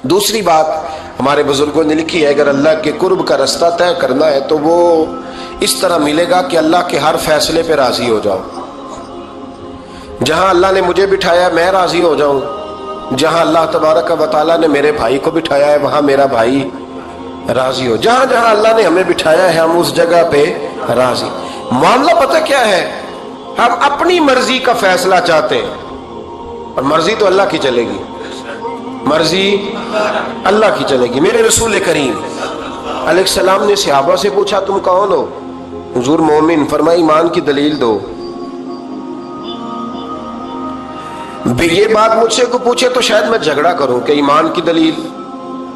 دوسری بات ہمارے بزرگوں نے لکھی ہے، اگر اللہ کے قرب کا رستہ طے کرنا ہے تو وہ اس طرح ملے گا کہ اللہ کے ہر فیصلے پہ راضی ہو جاؤ۔ جہاں اللہ نے مجھے بٹھایا میں راضی ہو جاؤں، جہاں اللہ تبارک و تعالیٰ نے میرے بھائی کو بٹھایا ہے وہاں میرا بھائی راضی ہو، جہاں جہاں اللہ نے ہمیں بٹھایا ہے ہم اس جگہ پہ راضی۔ معاملہ پتہ کیا ہے، ہم اپنی مرضی کا فیصلہ چاہتے ہیں اور مرضی تو اللہ کی چلے گی، مرضی اللہ کی چلے گی۔ میرے رسول کریم علیہ السلام نے صحابہ سے پوچھا تم کون ہو؟ حضور مومن، فرمایا ایمان کی دلیل دو۔ یہ بات مجھ سے کو پوچھے تو شاید میں جھگڑا کروں کہ ایمان کی دلیل۔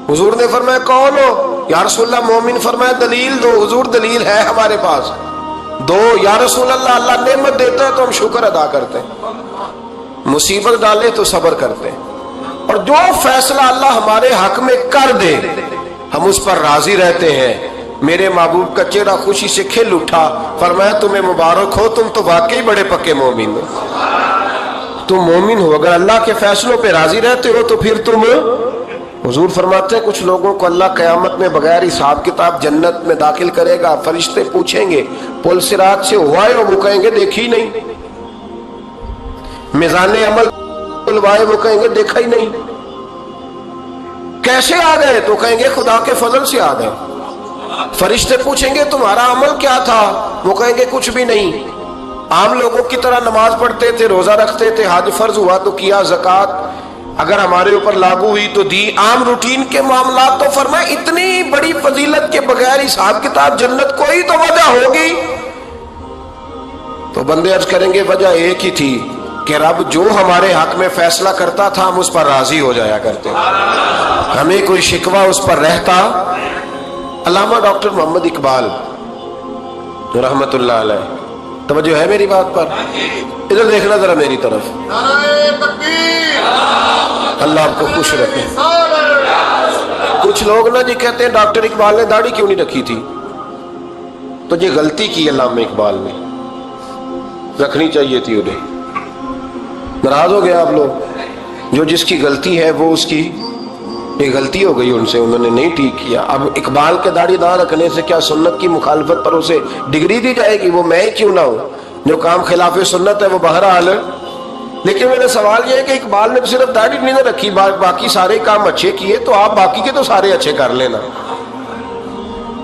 حضور نے فرمایا کون ہو؟ یا رسول اللہ مومن، فرمایا دلیل دو۔ حضور دلیل ہے ہمارے پاس، دو۔ یا رسول اللہ، اللہ نعمت دیتا ہے تو ہم شکر ادا کرتے ہیں، مصیبت ڈالے تو صبر کرتے ہیں، اور جو فیصلہ اللہ ہمارے حق میں کر دے ہم اس پر راضی رہتے ہیں۔ میرے محبوب کا چہرہ خوشی سے کھل اٹھا، فرمایا تمہیں مبارک ہو، تم تو واقعی بڑے پکے مومن ہو، تم مومن ہو، اگر اللہ کے فیصلوں پہ راضی رہتے ہو تو پھر تم۔ حضور فرماتے ہیں کچھ لوگوں کو اللہ قیامت میں بغیر حساب کتاب جنت میں داخل کرے گا، فرشتے پوچھیں گے پل صراط سے ہوا ہے، وہ کہیں گے دیکھی نہیں، میزان عمل کھلوائے، وہ کہیں گے دیکھا ہی نہیں، کیسے آ گئے؟ تو کہیں گے خدا کے فضل سے آ گئے۔ فرشتے پوچھیں گے تمہارا عمل کیا تھا؟ وہ کہیں گے کچھ بھی نہیں، عام لوگوں کی طرح نماز پڑھتے تھے، روزہ رکھتے تھے، حج فرض ہوا تو کیا، زکوٰۃ اگر ہمارے اوپر لاگو ہوئی تو دی، عام روٹین کے معاملات۔ تو فرمایا اتنی بڑی فضیلت کے بغیر حساب کتاب جنت، کوئی تو وجہ ہوگی۔ تو بندے عرض کریں گے وجہ ایک ہی تھی کہ رب جو ہمارے حق میں فیصلہ کرتا تھا ہم اس پر راضی ہو جایا کرتے، ہمیں کوئی شکوہ اس پر رہتا۔ علامہ ڈاکٹر محمد اقبال رحمت اللہ علیہ، توجہ ہے میری بات پر؟ ادھر دیکھنا ذرا میری طرف، اللہ آپ کو خوش رکھے۔ کچھ لوگ نا جی کہتے ہیں ڈاکٹر اقبال نے داڑھی کیوں نہیں رکھی تھی؟ تو یہ غلطی کی علامہ اقبال نے، رکھنی چاہیے تھی انہیں۔ ناراض ہو گئے آپ لوگ، جو جس کی غلطی ہے وہ اس کی یہ غلطی ہو گئی ان سے، انہوں نے نہیں ٹھیک کیا۔ اب اقبال کے داڑھی نہ رکھنے سے کیا سنت کی مخالفت پر اسے ڈگری دی جائے گی؟ وہ میں ہی کیوں نہ ہوں، جو کام خلاف سنت ہے وہ بہرحال۔ لیکن میرا سوال یہ ہے کہ اقبال نے صرف داڑھی نہیں نہ رکھی، باقی سارے کام اچھے کیے، تو آپ باقی کے تو سارے اچھے کر لینا۔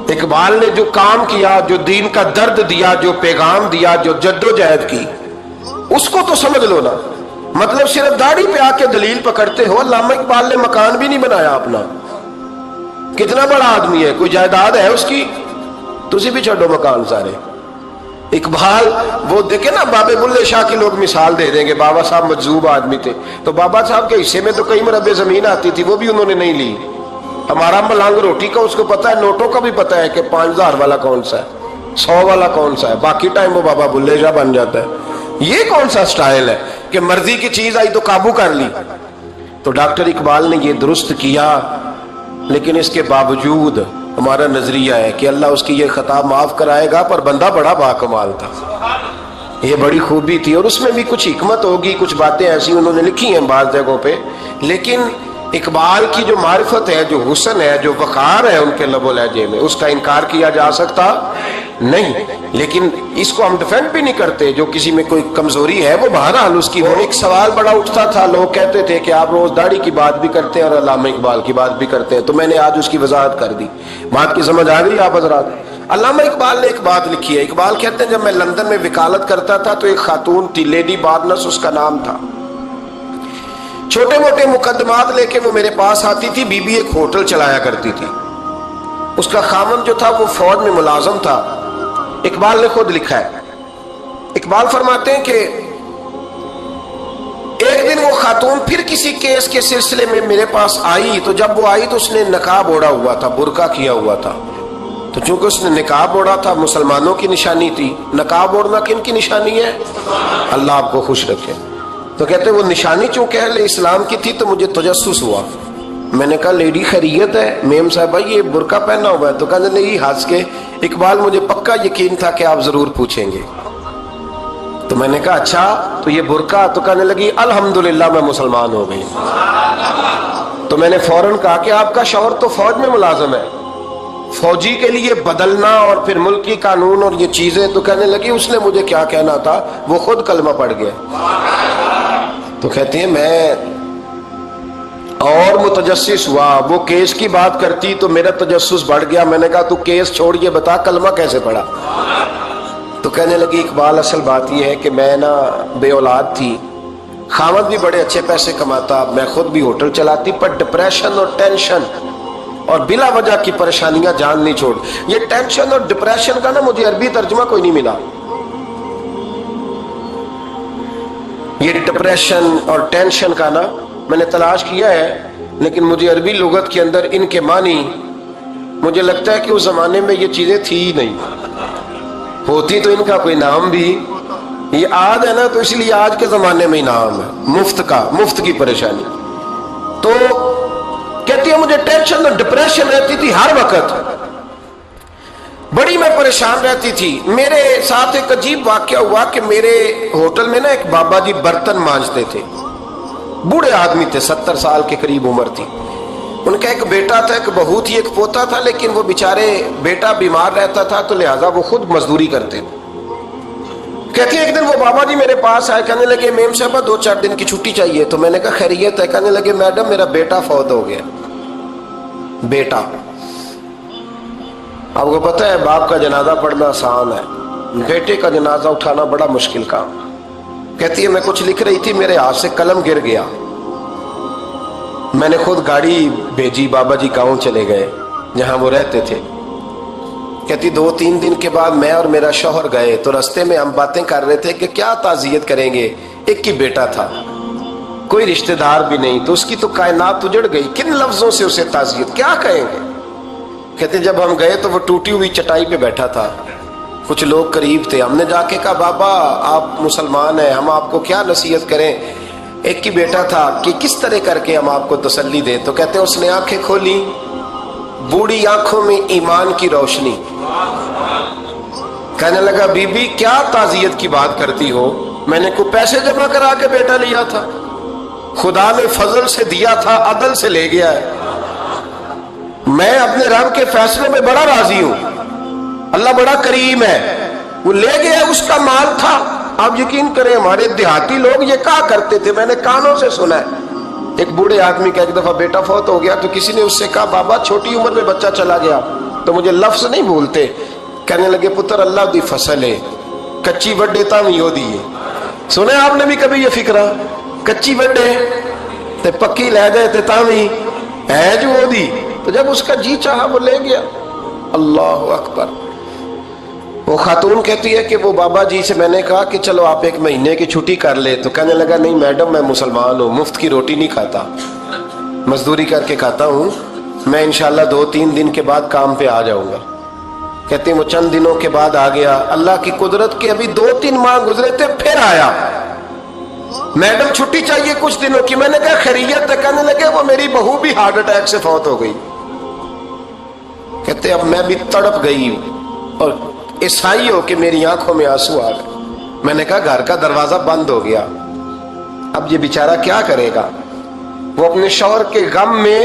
اقبال نے جو کام کیا، جو دین کا درد دیا، جو پیغام دیا، جو جد و جہد کی، اس کو تو سمجھ لو نا۔ مطلب صرف داڑھی پہ آ کے دلیل پکڑتے ہو۔ علامہ اقبال نے مکان بھی نہیں بنایا اپنا، کتنا بڑا آدمی ہے، کوئی جائیداد ہے اس کی؟ تسی بھی چھوڑو مکان سارے۔ اقبال وہ دیکھے نا، بابے بلے شاہ کی لوگ مثال دے دیں گے، بابا صاحب مجذوب آدمی تھے، تو بابا صاحب کے حصے میں تو کئی مربع زمین آتی تھی، وہ بھی انہوں نے نہیں لی۔ ہمارا ملانگ روٹی کا اس کو پتا ہے، نوٹوں کا بھی پتا ہے کہ 5000 والا کون سا ہے، 100 والا کون سا ہے، باقی ٹائم وہ بابا بلے شاہ بن جاتا ہے۔ یہ کون سا سٹائل ہے کہ مرضی کی چیز آئی تو قابو کر لی؟ تو ڈاکٹر اقبال نے یہ درست کیا، لیکن اس کے باوجود ہمارا نظریہ ہے کہ اللہ اس کی یہ خطا معاف کرائے گا، پر بندہ بڑا باکمال تھا، یہ بڑی خوبی تھی، اور اس میں بھی کچھ حکمت ہوگی، کچھ باتیں ایسی انہوں نے لکھی ہیں بعض جگہوں پہ۔ لیکن اقبال کی جو معرفت ہے، جو حسن ہے، جو وقار ہے ان کے لب و لہجے میں، اس کا انکار کیا جا سکتا نہیں۔ لیکن اس کو ہم ڈیفینڈ بھی نہیں کرتے، جو کسی میں کوئی کمزوری ہے وہ بہرحال اس کی ہو۔ ایک سوال بڑا اٹھتا تھا، لوگ کہتے تھے کہ آپ روز داڑھی کی بات بھی کرتے ہیں اور علامہ اقبال کی بات بھی کرتے ہیں، تو میں نے آج اس کی وضاحت کر دی۔ بات کی سمجھ آ گئی آپ حضرات؟ علامہ اقبال نے ایک بات لکھی ہے، اقبال کہتے ہیں جب میں لندن میں وکالت کرتا تھا تو ایک خاتون تھی، لیڈی بارنس اس کا نام تھا، چھوٹے موٹے مقدمات لے کے وہ میرے پاس آتی تھی۔ بی بی ایک ہوٹل چلایا کرتی تھی، اس کا خامن جو تھا وہ فوج میں ملازم تھا۔ اقبال نے خود لکھا ہے، اقبال فرماتے ہیں کہ ایک دن وہ خاتون پھر کسی کیس کے سلسلے میں میرے پاس آئی، تو جب وہ آئی تو اس نے نقاب اوڑھا ہوا تھا، برقع کیا ہوا تھا، تو چونکہ اس نے نقاب اوڑھا تھا مسلمانوں کی نشانی تھی۔ نقاب اوڑھنا کن کی نشانی ہے؟ اللہ آپ کو خوش رکھے۔ تو کہتے وہ نشانی چونکہ اہل اسلام کی تھی تو مجھے تجسس ہوا، میں نے کہا لیڈی خیریت ہے؟ میم صاحبہ یہ برقع پہنا ہوا ہے؟ تو کہنے نہیں، ہنس کے، اقبال مجھے پکا یقین تھا کہ آپ ضرور پوچھیں گے۔ تو میں نے کہا اچھا تو یہ برقع؟ تو کہنے لگی الحمدللہ میں مسلمان ہو گئی۔ تو میں نے فوراً کہا کہ آپ کا شوہر تو فوج میں ملازم ہے، فوجی کے لیے بدلنا اور پھر ملکی قانون اور یہ چیزیں. تو کہنے لگی اس نے مجھے کیا کہنا تھا، وہ خود کلمہ پڑھ گیا. تو کہتی ہیں میں اور متجسس ہوا، وہ کیس کی بات کرتی تو میرا تجسس بڑھ گیا. میں نے کہا تو کیس چھوڑ یہ بتا کلمہ کیسے پڑھا. تو کہنے لگی اقبال اصل بات یہ ہے کہ میں نا بے اولاد تھی، خاوند بھی بڑے اچھے پیسے کماتا، میں خود بھی ہوٹل چلاتی، پر ڈپریشن اور ٹینشن اور بلا وجہ کی پریشانیاں جان نہیں چھوڑ. یہ ٹینشن اور ڈپریشن کا نا مجھے عربی ترجمہ کوئی نہیں ملا. یہ ڈپریشن اور ٹینشن کا نا میں نے تلاش کیا ہے، لیکن مجھے عربی لغت کے اندر ان کے معنی مجھے لگتا ہے کہ اس زمانے میں یہ چیزیں تھی ہی نہیں. ہوتی تو ان کا کوئی نام بھی، یہ آج ہے نا تو اس لیے آج کے زمانے میں ہی نام ہے مفت کا، مفت کی پریشانی. تو کہتی ہے مجھے ٹینشن اور ڈپریشن رہتی تھی ہر وقت، بڑی میں پریشان رہتی تھی. میرے ساتھ ایک عجیب واقعہ ہوا کہ میرے ہوٹل میں نا ایک بابا جی برتن مانجتے تھے، بوڑھے آدمی تھے، 70 سال کے قریب عمر تھی. ان کا ایک بیٹا تھا، ایک بہو تھی، ایک پوتا تھا، لیکن وہ بیچارے بیٹا بیمار رہتا تھا تو لہٰذا وہ خود مزدوری کرتے. کہتی ہے ایک دن وہ بابا جی میرے پاس آئے، کہنے لگے میم صاحبہ 2-4 دن کی چھٹی چاہیے. تو میں نے کہا خیریت ہے؟ کہنے لگے میڈم میرا بیٹا فوت ہو گیا. بیٹا، آپ کو پتہ ہے باپ کا جنازہ پڑھنا آسان ہے، بیٹے کا جنازہ اٹھانا بڑا مشکل کام. کہتی ہے میں کچھ لکھ رہی تھی، میرے ہاتھ سے قلم گر گیا. میں نے خود گاڑی بھیجی، بابا جی گاؤں چلے گئے جہاں وہ رہتے تھے. کہتی 2-3 دن کے بعد میں اور میرا شوہر گئے تو رستے میں ہم باتیں کر رہے تھے کہ کیا تعزیت کریں گے. ایک ہی بیٹا تھا، کوئی رشتہ دار بھی نہیں، تو اس کی تو کائنات اجڑ گئی، کن لفظوں سے اسے تعزیت کیا کہیں گے. کہتے جب ہم گئے تو وہ ٹوٹی ہوئی چٹائی پہ بیٹھا تھا، کچھ لوگ قریب تھے. ہم نے جا کے کہا بابا آپ مسلمان ہیں، ہم آپ کو کیا نصیحت کریں، ایک ہی بیٹا تھا، کہ کس طرح کر کے ہم آپ کو تسلی دیں. تو کہتے ہیں اس نے آنکھیں کھولی، بوڑھی آنکھوں میں ایمان کی روشنی. کہنے لگا بی بی کیا تعزیت کی بات کرتی ہو، میں نے کوئی پیسے جمع کرا کے بیٹا لیا تھا، خدا نے فضل سے دیا تھا، عدل سے لے گیا ہے. میں اپنے رب کے فیصلے میں بڑا راضی ہوں، اللہ بڑا کریم ہے، وہ لے گیا، اس کا مال تھا. آپ یقین کریں ہمارے دیہاتی لوگ یہ کہا کرتے تھے، میں نے کانوں سے سنا ہے. ایک بوڑھے آدمی کا ایک دفعہ بیٹا فوت ہو گیا تو کسی نے اس سے کہا بابا چھوٹی عمر میں بچہ چلا گیا تو مجھے لفظ نہیں بھولتے. کہنے لگے پتر اللہ دی فصل ہے، کچی وڈے تا بھی ہو دیے. سنے آپ نے بھی کبھی یہ فکرہ، کچی وڈے تے پکی لے گئے تے تا بھی ہے جو ہو دی. تو جب اس کا جی چاہا وہ لے گیا. اللہ اکبر. وہ خاتون کہتی ہے کہ وہ بابا جی سے میں نے کہا کہ چلو آپ 1 مہینے کی چھٹی کر لے. تو کہنے لگا نہیں میڈم میں مسلمان ہوں، مفت کی روٹی نہیں کھاتا، مزدوری کر کے کھاتا ہوں، میں انشاءاللہ 2-3 دن کے بعد کام پہ آ جاؤں گا. کہتے ہیں وہ چند دنوں کے بعد آ گیا. اللہ کی قدرت کے ابھی 2-3 ماہ گزرے تھے پھر آیا. میڈم چھٹی چاہیے کچھ دنوں کی. میں نے کہا خیریت ہے؟ کہنے لگے وہ میری بہو بھی ہارٹ اٹیک سے فوت ہو گئی. کہتے اب میں بھی تڑپ گئی اور عیسائی ہو کہ میری آنکھوں میں آنسو آ گئے. میں نے کہا گھر کا دروازہ بند ہو گیا، اب یہ بیچارہ کیا کرے گا. وہ اپنے شوہر کے غم میں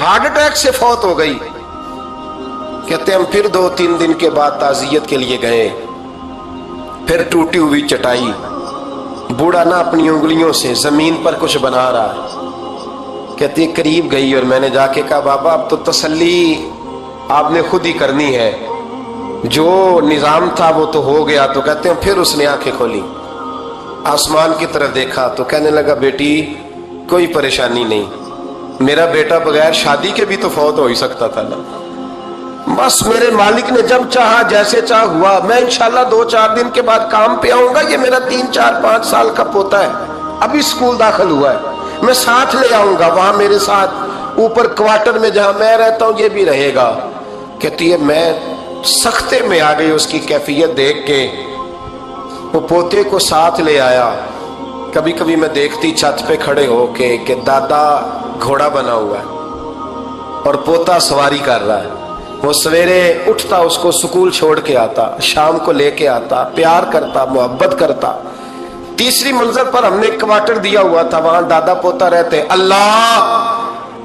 ہارٹ اٹیک سے فوت ہو گئی. کہتے ہم پھر 2-3 دن کے بعد تعزیت کے لیے گئے. پھر ٹوٹی ہوئی چٹائی، بوڑھا نہ اپنی انگلیوں سے زمین پر کچھ بنا رہا ہے. کہتی قریب گئی اور میں نے جا کے کہا بابا اب تو تسلی آپ نے خود ہی کرنی ہے، جو نظام تھا وہ تو ہو گیا. تو کہتے ہیں پھر اس نے آنکھیں کھولی، آسمان کی طرف دیکھا تو کہنے لگا بیٹی کوئی پریشانی نہیں، میرا بیٹا بغیر شادی کے بھی تو فوت ہو ہی سکتا تھا نا، بس میرے مالک نے جب چاہا جیسے چاہ ہوا. میں انشاءاللہ 2-4 دن کے بعد کام پہ آؤں گا. یہ میرا 3-4-5 سال کا پوتا ہے، ابھی اسکول داخل ہوا ہے، میں ساتھ لے آؤں گا، وہاں میرے ساتھ اوپر کوارٹر میں جہاں میں رہتا ہوں یہ بھی رہے گا. کہتی ہے میں سختے میں آ گئی اس کی کیفیت دیکھ کے. وہ پوتے کو ساتھ لے آیا. کبھی کبھی میں دیکھتی چھت پہ کھڑے ہو کے کہ دادا گھوڑا بنا ہوا ہے اور پوتا سواری کر رہا ہے. وہ سویرے اٹھتا اس کو سکول چھوڑ کے آتا، شام کو لے کے آتا، پیار کرتا، محبت کرتا. تیسری منزل پر ہم نے ایک کوارٹر دیا ہوا تھا، وہاں دادا پوتا رہتے. اللہ